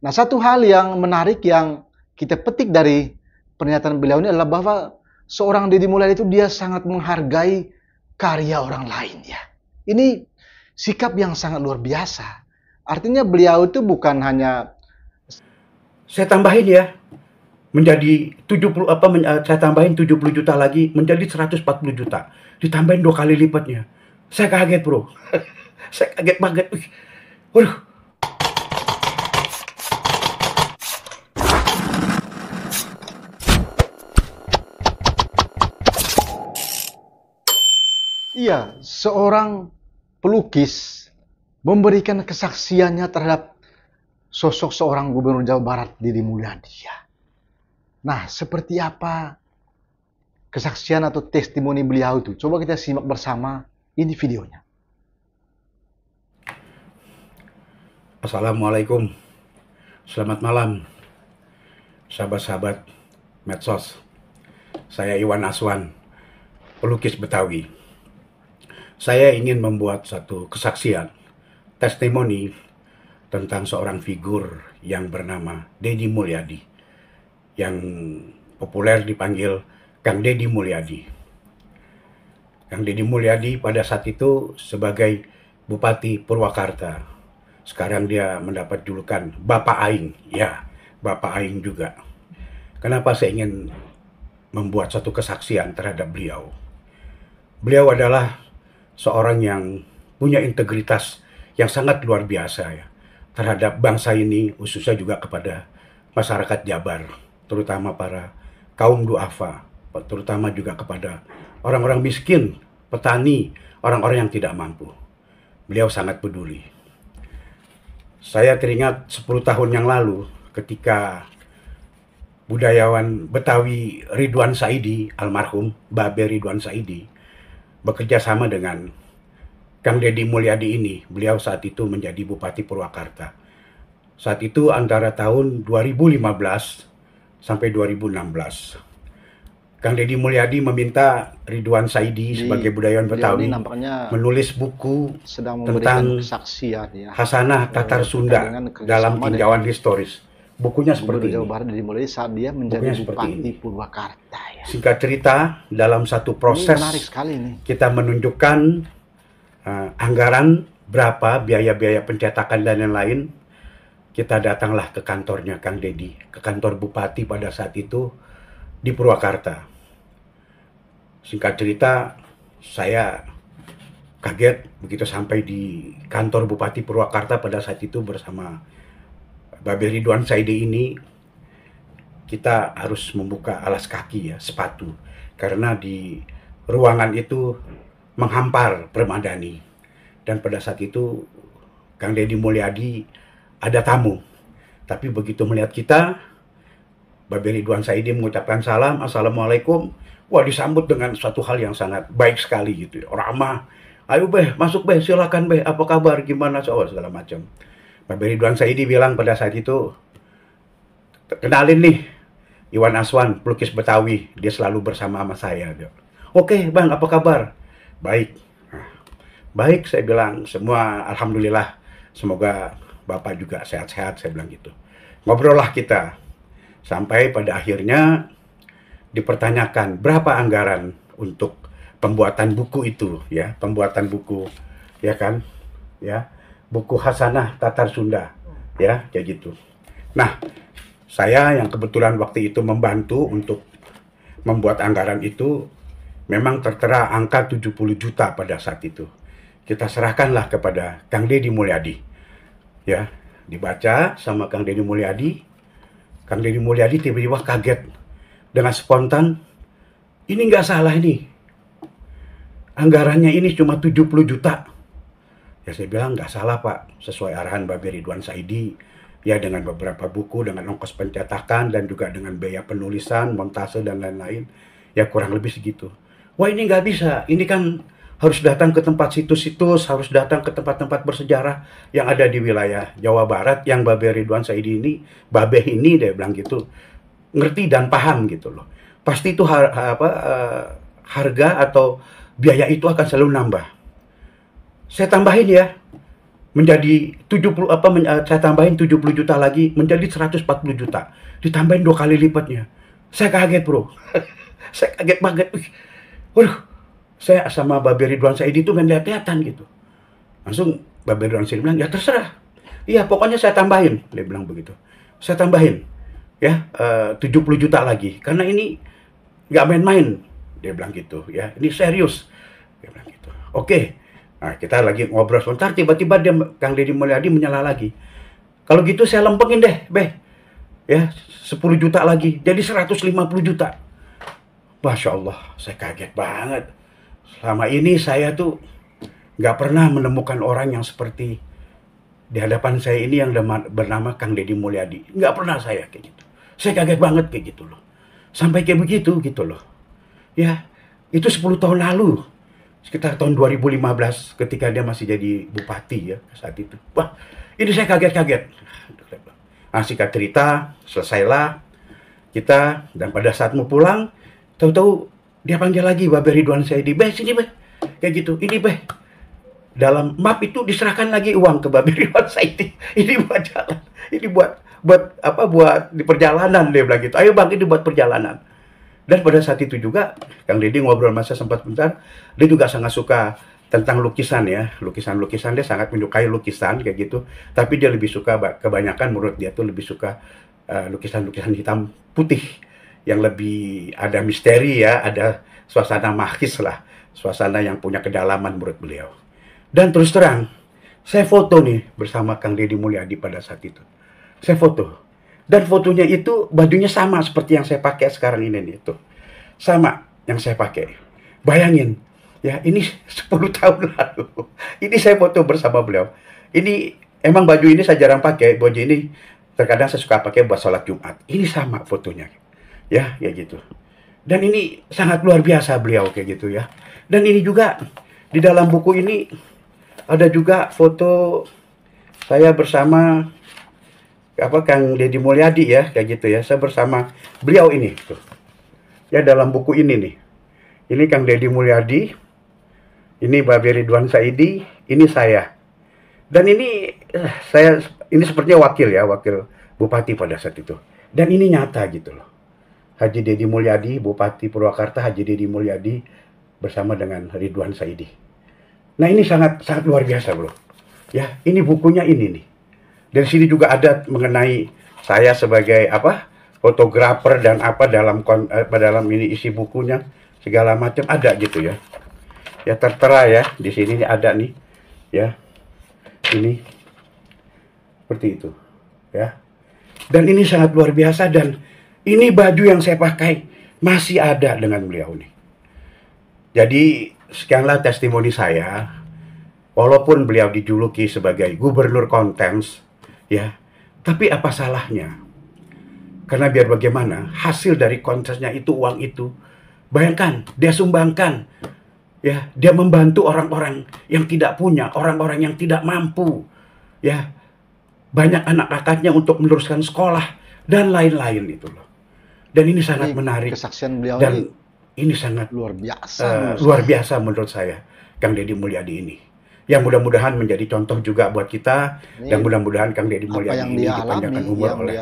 Nah, satu hal yang menarik yang kita petik dari pernyataan beliau ini adalah bahwa seorang Deddy Mulyadi itu dia sangat menghargai karya orang lain ya. Ini sikap yang sangat luar biasa. Artinya beliau itu bukan hanya Saya tambahin ya, menjadi 70 saya tambahin 70 juta lagi menjadi 140 juta. Ditambahin 2 kali lipatnya. Saya kaget, Bro. Saya kaget banget. Waduh. iya, seorang pelukis memberikan kesaksiannya terhadap sosok seorang gubernur Jawa Barat Deddy Mulyadi ya. Nah, seperti apa kesaksian atau testimoni beliau itu? Coba kita simak bersama ini videonya. Assalamualaikum. Selamat malam, sahabat-sahabat medsos. Saya Iwan Aswan, pelukis Betawi. Saya ingin membuat satu kesaksian, testimoni tentang seorang figur yang bernama Deddy Mulyadi, yang populer dipanggil Kang Deddy Mulyadi. Kang Deddy Mulyadi pada saat itu sebagai Bupati Purwakarta. Sekarang dia mendapat julukan Bapak Aing. Ya, Bapak Aing juga. Kenapa saya ingin membuat satu kesaksian terhadap beliau? Beliau adalah seorang yang punya integritas yang sangat luar biasa ya, terhadap bangsa ini, khususnya juga kepada masyarakat Jabar, terutama para kaum duafa, terutama juga kepada orang-orang miskin, petani, orang-orang yang tidak mampu. Beliau sangat peduli. Saya teringat 10 tahun yang lalu ketika budayawan Betawi Ridwan Saidi, almarhum Babe Ridwan Saidi, bekerja sama dengan Kang Deddy Mulyadi ini. Beliau saat itu menjadi Bupati Purwakarta. Saat itu antara tahun 2015 sampai 2016. Kang Deddy Mulyadi meminta Ridwan Saidi sebagai budayawan Betawi menulis buku tentang kesaksian ya. Hasanah Tatar Sunda dalam tinjauan historis. Bukunya seperti ini. Jawa Barat Deddy Mulyadi saat dia menjadi Bupati Purwakarta ya. Singkat cerita, dalam satu proses ini menarik sekali nih. Kita menunjukkan anggaran berapa biaya-biaya pencetakan dan lain-lain. Kita datanglah ke kantornya Kang Deddy, ke kantor Bupati pada saat itu di Purwakarta. Singkat cerita, saya kaget begitu sampai di kantor Bupati Purwakarta pada saat itu bersama Babe Ridwan Saidi ini. Kita harus membuka alas kaki ya, sepatu, karena di ruangan itu menghampar permadani. Dan pada saat itu Kang Deddy Mulyadi ada tamu, tapi begitu melihat kita, Babe Ridwan Saidi mengucapkan salam, assalamualaikum. Wah, disambut dengan suatu hal yang sangat baik sekali gitu, ramah. Ayo Beh, masuk Beh, silakan Beh, apa kabar, gimana, segala macam. Babe Ridwan Saidi bilang pada saat itu, kenalin nih, Iwan Aswan, pelukis Betawi, dia selalu bersama sama saya. Oke Bang, apa kabar? Baik. Nah, baik, saya bilang, semua alhamdulillah, semoga Bapak juga sehat-sehat, saya bilang gitu. Ngobrol lah kita, sampai pada akhirnya dipertanyakan berapa anggaran untuk pembuatan buku itu ya, pembuatan buku ya kan, ya, buku Hasanah Tatar Sunda ya, kayak gitu. Nah, saya yang kebetulan waktu itu membantu untuk membuat anggaran itu, memang tertera angka 70 juta pada saat itu. Kita serahkanlah kepada Kang Deddy Mulyadi. Ya, dibaca sama Kang Deddy Mulyadi. Kang Deddy Mulyadi tiba-tiba kaget dengan spontan, ini nggak salah ini. Anggarannya ini cuma 70 juta. Ya saya bilang nggak salah Pak, sesuai arahan Babe Ridwan Saidi. Ya dengan beberapa buku, dengan ongkos pencetakan, dan juga dengan biaya penulisan, montase, dan lain-lain. Ya kurang lebih segitu. Wah ini nggak bisa, ini kan harus datang ke tempat situs-situs, harus datang ke tempat-tempat bersejarah yang ada di wilayah Jawa Barat, yang Babe Ridwan Saidi ini, Babe ini dia bilang gitu, ngerti dan paham gitu loh. Pasti itu harga atau biaya itu akan selalu nambah. Saya tambahin ya, menjadi 70 saya tambahin 70 juta lagi menjadi 140 juta. Ditambahin 2 kali lipatnya. Saya kaget, Bro. Saya kaget banget. Waduh, saya sama Babe Ridwan Saidi itu main lihat-lihatan gitu. Langsung Babe Ridwan Saidi bilang, ya terserah. Iya, pokoknya saya tambahin. Dia bilang begitu. Saya tambahin. Ya, 70 juta lagi. Karena ini nggak main-main. Dia bilang gitu. Ya, ini serius. Dia bilang gitu. Oke. Nah, kita lagi ngobrol sebentar, tiba-tiba Kang Deddy Mulyadi menyala lagi. Kalau gitu saya lempengin deh, ya 10 juta lagi, jadi 150 juta. Masya Allah, saya kaget banget. Selama ini saya tuh nggak pernah menemukan orang yang seperti di hadapan saya ini yang bernama Kang Deddy Mulyadi. Nggak pernah saya kayak gitu. Saya kaget banget kayak gitu loh. Sampai kayak begitu gitu loh. Ya, itu 10 tahun lalu. Sekitar tahun 2015 ketika dia masih jadi bupati ya saat itu. Wah, ini saya kaget-kaget. Nah, singkat cerita, selesailah kita, dan pada saat mau pulang, tahu-tahu dia panggil lagi Babe Ridwan Saidi, sini kayak gitu, ini dalam map itu diserahkan lagi uang ke Babe Ridwan Saidi. Ini buat jalan, ini buat di perjalanan, dia bilang gitu. Ayo bang, ini buat perjalanan. Dan pada saat itu juga, Kang Deddy ngobrol masa sempat bentar, dia juga sangat suka tentang lukisan ya. Lukisan-lukisan, dia sangat menyukai lukisan kayak gitu. Tapi dia lebih suka, kebanyakan menurut dia tuh lebih suka lukisan-lukisan hitam putih. Yang lebih ada misteri ya, ada suasana magis lah. Suasana yang punya kedalaman menurut beliau. Dan terus terang, saya foto nih bersama Kang Deddy Mulyadi pada saat itu. Saya foto. Dan fotonya itu bajunya sama seperti yang saya pakai sekarang ini nih, tuh. Sama yang saya pakai. Bayangin, ya ini 10 tahun lalu. Ini saya foto bersama beliau. Ini emang baju ini saya jarang pakai. Baju ini terkadang saya suka pakai buat sholat Jumat. Ini sama fotonya. Ya, ya gitu. Dan ini sangat luar biasa beliau kayak gitu ya. Dan ini juga di dalam buku ini ada juga foto saya bersama Kang Deddy Mulyadi ya, kayak gitu ya. Saya bersama beliau ini tuh. Ya, dalam buku ini nih. Ini Kang Deddy Mulyadi, ini Babe Ridwan Saidi, ini saya. Dan ini ini sepertinya wakil bupati pada saat itu. Dan ini nyata gitu loh. Haji Deddy Mulyadi, Bupati Purwakarta, Haji Deddy Mulyadi bersama dengan Ridwan Saidi. Nah, ini sangat luar biasa, Bro. Ya, ini bukunya ini nih. Dari sini juga ada mengenai saya sebagai fotografer dan dalam ini isi bukunya segala macam ada gitu ya. Ya, tertera ya di sini ada nih ya. Ini seperti itu ya. Dan ini sangat luar biasa, dan ini baju yang saya pakai masih ada dengan beliau nih. Jadi sekianlah testimoni saya. Walaupun beliau dijuluki sebagai gubernur Kontens, ya, tapi apa salahnya? Karena biar bagaimana, hasil dari kontesnya itu, uang itu, bayangkan, dia sumbangkan, ya, dia membantu orang-orang yang tidak punya, orang-orang yang tidak mampu, ya, banyak anak angkatnya untuk meneruskan sekolah dan lain-lain itu loh. Dan ini sangat menarik. Kesaksian beliau dan ini sangat luar biasa. Luar biasa menurut saya, Kang Deddy Mulyadi ini. Yang mudah-mudahan menjadi contoh juga buat kita, dan mudah-mudahan Kang Deddy Mulyadi ini dipanjangkan umur oleh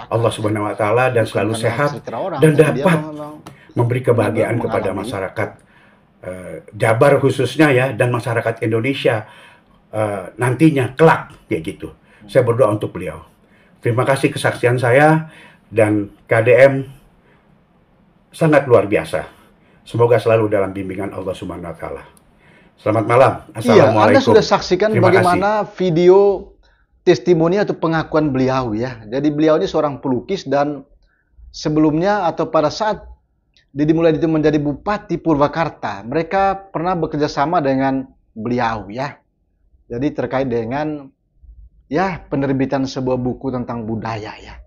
Allah Subhanahu wa taala dan selalu sehat dan dapat memberi kebahagiaan kepada masyarakat Jabar khususnya ya, dan masyarakat Indonesia nantinya kelak kayak gitu. Saya berdoa untuk beliau. Terima kasih kesaksian saya, dan KDM sangat luar biasa. Semoga selalu dalam bimbingan Allah Subhanahu wa taala. Selamat malam. Assalamualaikum. Iya, Anda sudah saksikan bagaimana video testimoni atau pengakuan beliau ya. Jadi beliau ini seorang pelukis, dan sebelumnya atau pada saat Deddy Mulyadi itu menjadi Bupati Purwakarta, mereka pernah bekerja sama dengan beliau ya. Jadi terkait dengan ya penerbitan sebuah buku tentang budaya ya.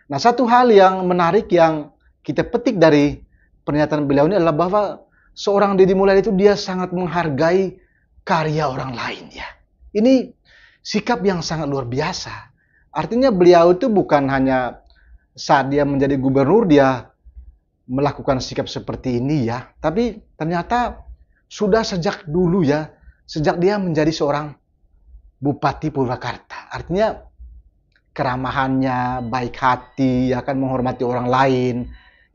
Nah, satu hal yang menarik yang kita petik dari pernyataan beliau ini adalah bahwa seorang Deddy Mulyadi itu dia sangat menghargai karya orang lain ya. Ini sikap yang sangat luar biasa. Artinya beliau itu bukan hanya saat dia menjadi gubernur dia melakukan sikap seperti ini ya. Tapi ternyata sudah sejak dulu ya. Sejak dia menjadi seorang Bupati Purwakarta. Artinya keramahannya, baik hati, akan menghormati orang lain.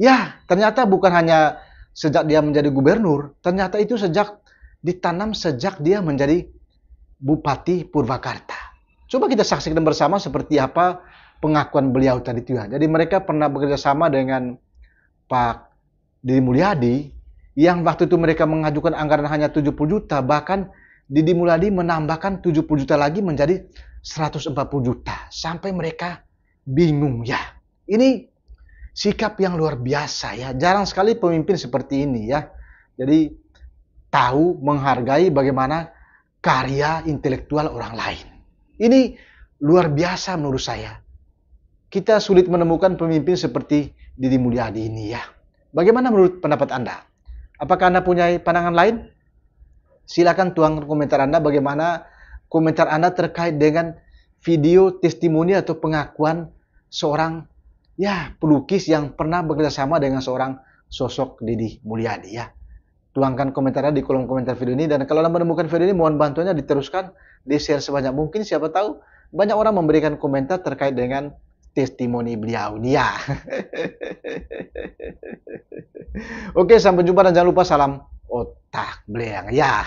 Ya, ternyata bukan hanya sejak dia menjadi gubernur, ternyata itu ditanam sejak dia menjadi Bupati Purwakarta. Coba kita saksikan bersama seperti apa pengakuan beliau tadi itu ya. Jadi mereka pernah bekerja sama dengan Pak Didi Mulyadi, yang waktu itu mereka mengajukan anggaran hanya 70 juta, bahkan Didi Mulyadi menambahkan 70 juta lagi menjadi 140 juta. Sampai mereka bingung ya. Ini sikap yang luar biasa ya. Jarang sekali pemimpin seperti ini ya. Jadi tahu menghargai bagaimana karya intelektual orang lain. Ini luar biasa menurut saya. Kita sulit menemukan pemimpin seperti Didi Mulyadi ini ya. Bagaimana menurut pendapat Anda? Apakah Anda punya pandangan lain? Silakan tuangkan komentar Anda, bagaimana komentar Anda terkait dengan video testimoni atau pengakuan seorang pelukis yang pernah bekerja sama dengan seorang sosok Didi Mulyadi ya. Tuangkan komentarnya di kolom komentar video ini, dan kalau Anda menemukan video ini mohon bantuannya diteruskan, di-share sebanyak mungkin, siapa tahu banyak orang memberikan komentar terkait dengan testimoni beliau ini ya. Oke, sampai jumpa dan jangan lupa salam otak beliau ya.